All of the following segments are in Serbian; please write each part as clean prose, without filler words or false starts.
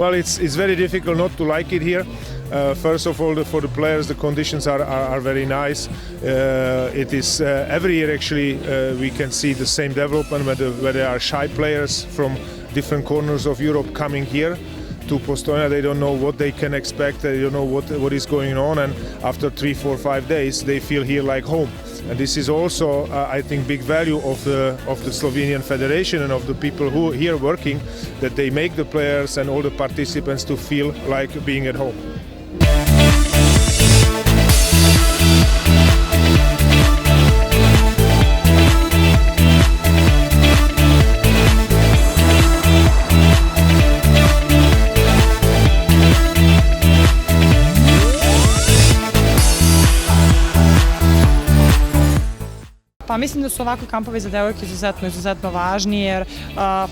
Well, it's very difficult not to like it here. First of all, for the players, the conditions are very nice. It is every year actually we can see the same development where there are shy players from different corners of Europe coming here to Postojna. They don't know what they can expect. They don't know what is going on, and after 3, 4, 5 days, they feel here like home. And this is also, I think, big value of the Slovenian Federation and of the people who are here working, that they make the players and all the participants to feel like being at home. Pa mislim da su ovakvi kampovi za devojke izuzetno važni, jer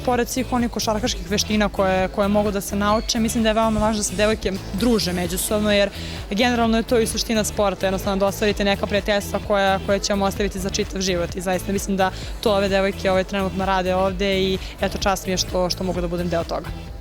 pored svih onih košarkaških veština koje mogu da se nauče, mislim da je veoma važno da se devojke druže međusobno, jer generalno je to i suština sporta, jednostavno da ostvarite neka prijateljstva koja ćemo ostaviti za čitav život, i zaista mislim da to ove devojke trenutno rade ovde i eto, čast mi je što mogu da budem deo toga.